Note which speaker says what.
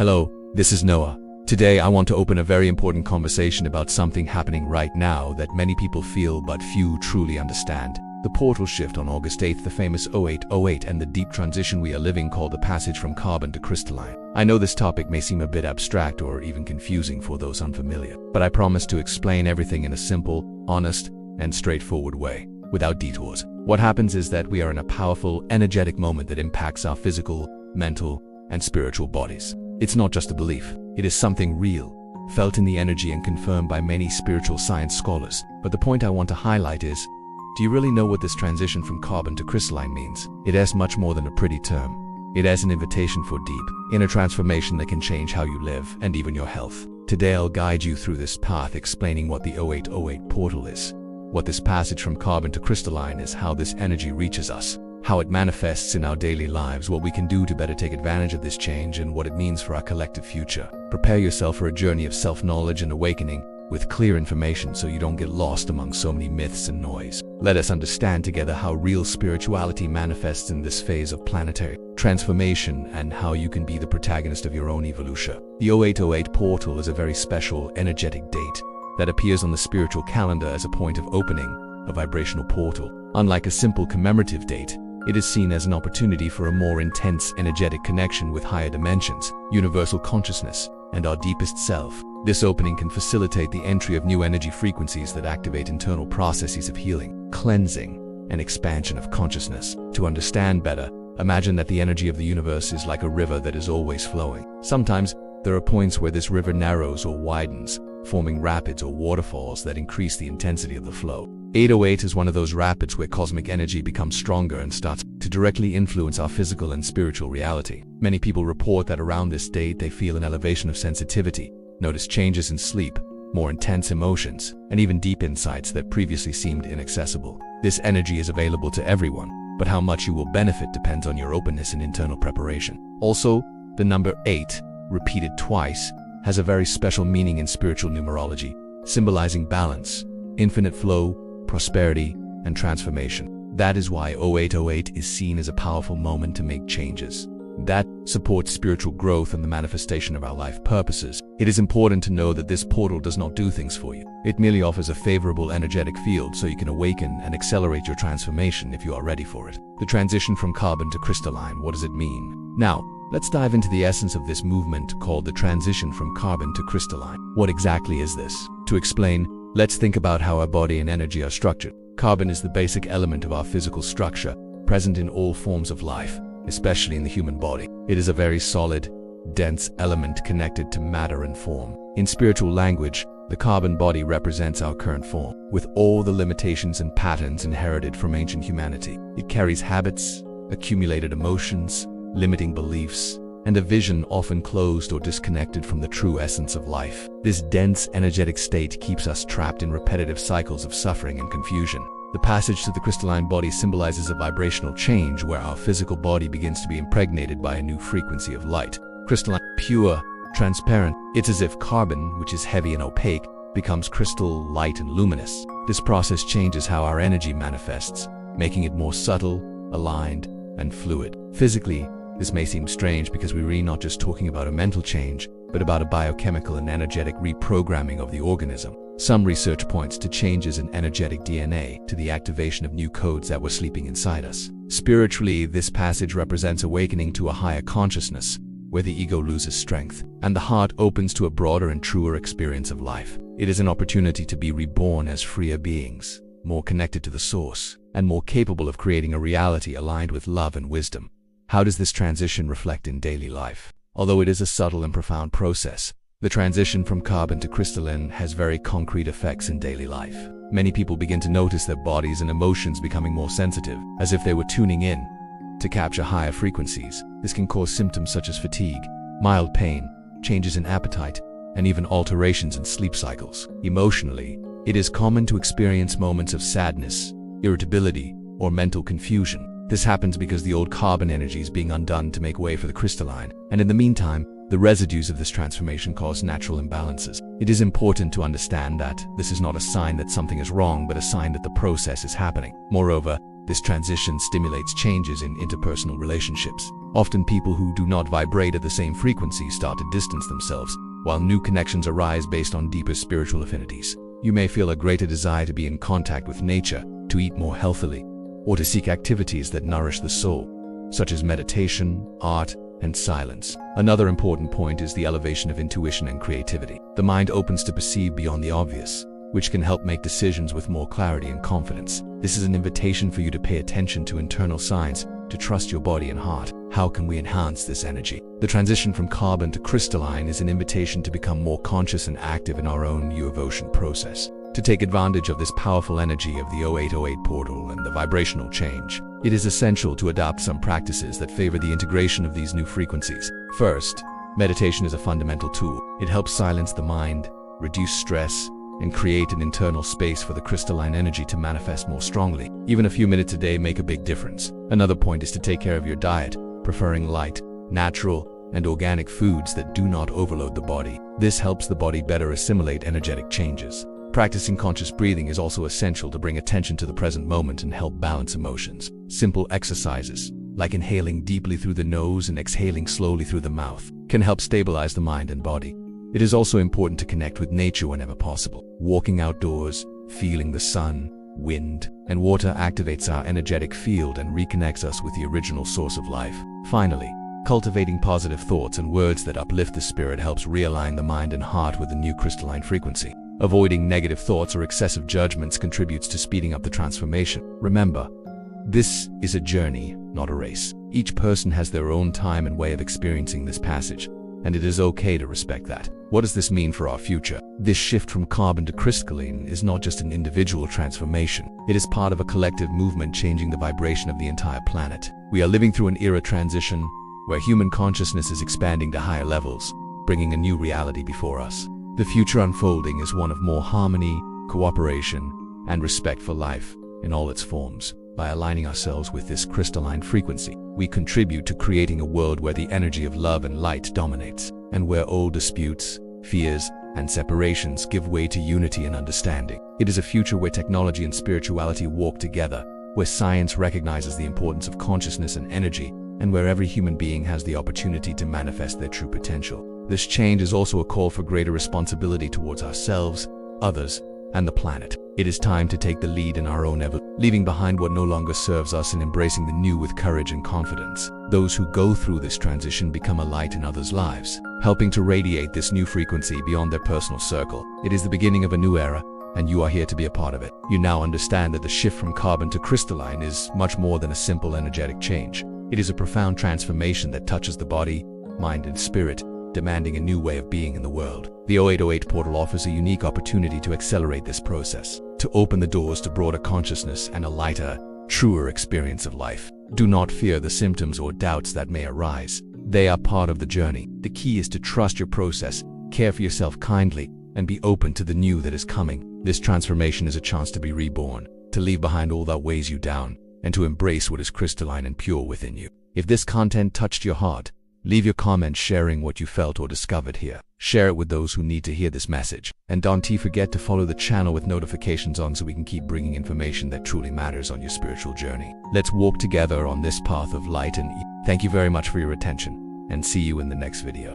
Speaker 1: Hello, this is Noah. Today I want to open a very important conversation about something happening right now that many people feel but few truly understand. The portal shift on August 8th, the famous 0808, and the deep transition we are living called the passage from carbon to crystalline. I know this topic may seem a bit abstract or even confusing for those unfamiliar, but I promise to explain everything in a simple, honest, and straightforward way, without detours. What happens is that we are in a powerful, energetic moment that impacts our physical, mental, and spiritual bodies. It's not just a belief, it is something real, felt in the energy and confirmed by many spiritual science scholars. But the point I want to highlight is, do you really know what this transition from carbon to crystalline means? It has much more than a pretty term. It has an invitation for deep, inner transformation that can change how you live and even your health. Today I'll guide you through this path, explaining what the 0808 portal is, what this passage from carbon to crystalline is, how this energy reaches us, how it manifests in our daily lives, what we can do to better take advantage of this change, and what it means for our collective future. Prepare yourself for a journey of self-knowledge and awakening, with clear information so you don't get lost among so many myths and noise. Let us understand together how real spirituality manifests in this phase of planetary transformation and how you can be the protagonist of your own evolution. The 0808 portal is a very special, energetic date that appears on the spiritual calendar as a point of opening, a vibrational portal. Unlike a simple commemorative date, it is seen as an opportunity for a more intense, energetic connection with higher dimensions, universal consciousness, and our deepest self. This opening can facilitate the entry of new energy frequencies that activate internal processes of healing, cleansing, and expansion of consciousness. To understand better, imagine that the energy of the universe is like a river that is always flowing. Sometimes, there are points where this river narrows or widens, forming rapids or waterfalls that increase the intensity of the flow. 808 is one of those rapids where cosmic energy becomes stronger and starts to directly influence our physical and spiritual reality. Many people report that around this date they feel an elevation of sensitivity, notice changes in sleep, more intense emotions, and even deep insights that previously seemed inaccessible. This energy is available to everyone, but how much you will benefit depends on your openness and internal preparation. Also, the number 8, repeated twice, has a very special meaning in spiritual numerology, symbolizing balance, infinite flow, prosperity, and transformation. That is why 0808 is seen as a powerful moment to make changes that support spiritual growth and the manifestation of our life purposes. It is important to know that this portal does not do things for you. It merely offers a favorable energetic field so you can awaken and accelerate your transformation if you are ready for it. The transition from carbon to crystalline, what does it mean? Now, let's dive into the essence of this movement called the transition from carbon to crystalline. What exactly is this? To explain, let's think about how our body and energy are structured. Carbon is the basic element of our physical structure, present in all forms of life, especially in the human body. It is a very solid, dense element connected to matter and form. In spiritual language, the carbon body represents our current form, with all the limitations and patterns inherited from ancient humanity. It carries habits, accumulated emotions, limiting beliefs, and a vision often closed or disconnected from the true essence of life. This dense, energetic state keeps us trapped in repetitive cycles of suffering and confusion. The passage to the crystalline body symbolizes a vibrational change where our physical body begins to be impregnated by a new frequency of light. Crystalline, pure, transparent. It's as if carbon, which is heavy and opaque, becomes crystal, light, and luminous. This process changes how our energy manifests, making it more subtle, aligned, and fluid. Physically, this may seem strange because we're really not just talking about a mental change, but about a biochemical and energetic reprogramming of the organism. Some research points to changes in energetic DNA, to the activation of new codes that were sleeping inside us. Spiritually, this passage represents awakening to a higher consciousness, where the ego loses strength, and the heart opens to a broader and truer experience of life. It is an opportunity to be reborn as freer beings, more connected to the source, and more capable of creating a reality aligned with love and wisdom. How does this transition reflect in daily life? Although it is a subtle and profound process, the transition from carbon to crystalline has very concrete effects in daily life. Many people begin to notice their bodies and emotions becoming more sensitive, as if they were tuning in to capture higher frequencies. This can cause symptoms such as fatigue, mild pain, changes in appetite, and even alterations in sleep cycles. Emotionally, it is common to experience moments of sadness, irritability, or mental confusion. This happens because the old carbon energy is being undone to make way for the crystalline, and in the meantime, the residues of this transformation cause natural imbalances. It is important to understand that this is not a sign that something is wrong, but a sign that the process is happening. Moreover, this transition stimulates changes in interpersonal relationships. Often people who do not vibrate at the same frequency start to distance themselves, while new connections arise based on deeper spiritual affinities. You may feel a greater desire to be in contact with nature, to eat more healthily, or to seek activities that nourish the soul, such as meditation, art, and silence. Another important point is the elevation of intuition and creativity. The mind opens to perceive beyond the obvious, which can help make decisions with more clarity and confidence. This is an invitation for you to pay attention to internal signs, to trust your body and heart. How can we enhance this energy? The transition from carbon to crystalline is an invitation to become more conscious and active in our own new evolution process. To take advantage of this powerful energy of the 0808 portal and the vibrational change, it is essential to adopt some practices that favor the integration of these new frequencies. First, meditation is a fundamental tool. It helps silence the mind, reduce stress, and create an internal space for the crystalline energy to manifest more strongly. Even a few minutes a day make a big difference. Another point is to take care of your diet, preferring light, natural, and organic foods that do not overload the body. This helps the body better assimilate energetic changes. Practicing conscious breathing is also essential to bring attention to the present moment and help balance emotions. Simple exercises, like inhaling deeply through the nose and exhaling slowly through the mouth, can help stabilize the mind and body. It is also important to connect with nature whenever possible. Walking outdoors, feeling the sun, wind, and water activates our energetic field and reconnects us with the original source of life. Finally, cultivating positive thoughts and words that uplift the spirit helps realign the mind and heart with the new crystalline frequency. Avoiding negative thoughts or excessive judgments contributes to speeding up the transformation. Remember, this is a journey, not a race. Each person has their own time and way of experiencing this passage, and it is okay to respect that. What does this mean for our future? This shift from carbon to crystalline is not just an individual transformation. It is part of a collective movement changing the vibration of the entire planet. We are living through an era transition where human consciousness is expanding to higher levels, bringing a new reality before us. The future unfolding is one of more harmony, cooperation, and respect for life in all its forms. By aligning ourselves with this crystalline frequency, we contribute to creating a world where the energy of love and light dominates, and where old disputes, fears, and separations give way to unity and understanding. It is a future where technology and spirituality walk together, where science recognizes the importance of consciousness and energy, and where every human being has the opportunity to manifest their true potential. This change is also a call for greater responsibility towards ourselves, others, and the planet. It is time to take the lead in our own evolution, leaving behind what no longer serves us and embracing the new with courage and confidence. Those who go through this transition become a light in others' lives, helping to radiate this new frequency beyond their personal circle. It is the beginning of a new era, and you are here to be a part of it. You now understand that the shift from carbon to crystalline is much more than a simple energetic change. It is a profound transformation that touches the body, mind, and spirit, demanding a new way of being in the world. The 0808 portal offers a unique opportunity to accelerate this process, to open the doors to broader consciousness and a lighter, truer experience of life. Do not fear the symptoms or doubts that may arise. They are part of the journey. The key is to trust your process, care for yourself kindly, and be open to the new that is coming. This transformation is a chance to be reborn, to leave behind all that weighs you down, and to embrace what is crystalline and pure within you. If this content touched your heart, leave your comments sharing what you felt or discovered here. Share it with those who need to hear this message. And don't forget to follow the channel with notifications on so we can keep bringing information that truly matters on your spiritual journey. Let's walk together on this path of light and Thank you very much for your attention, and see you in the next video.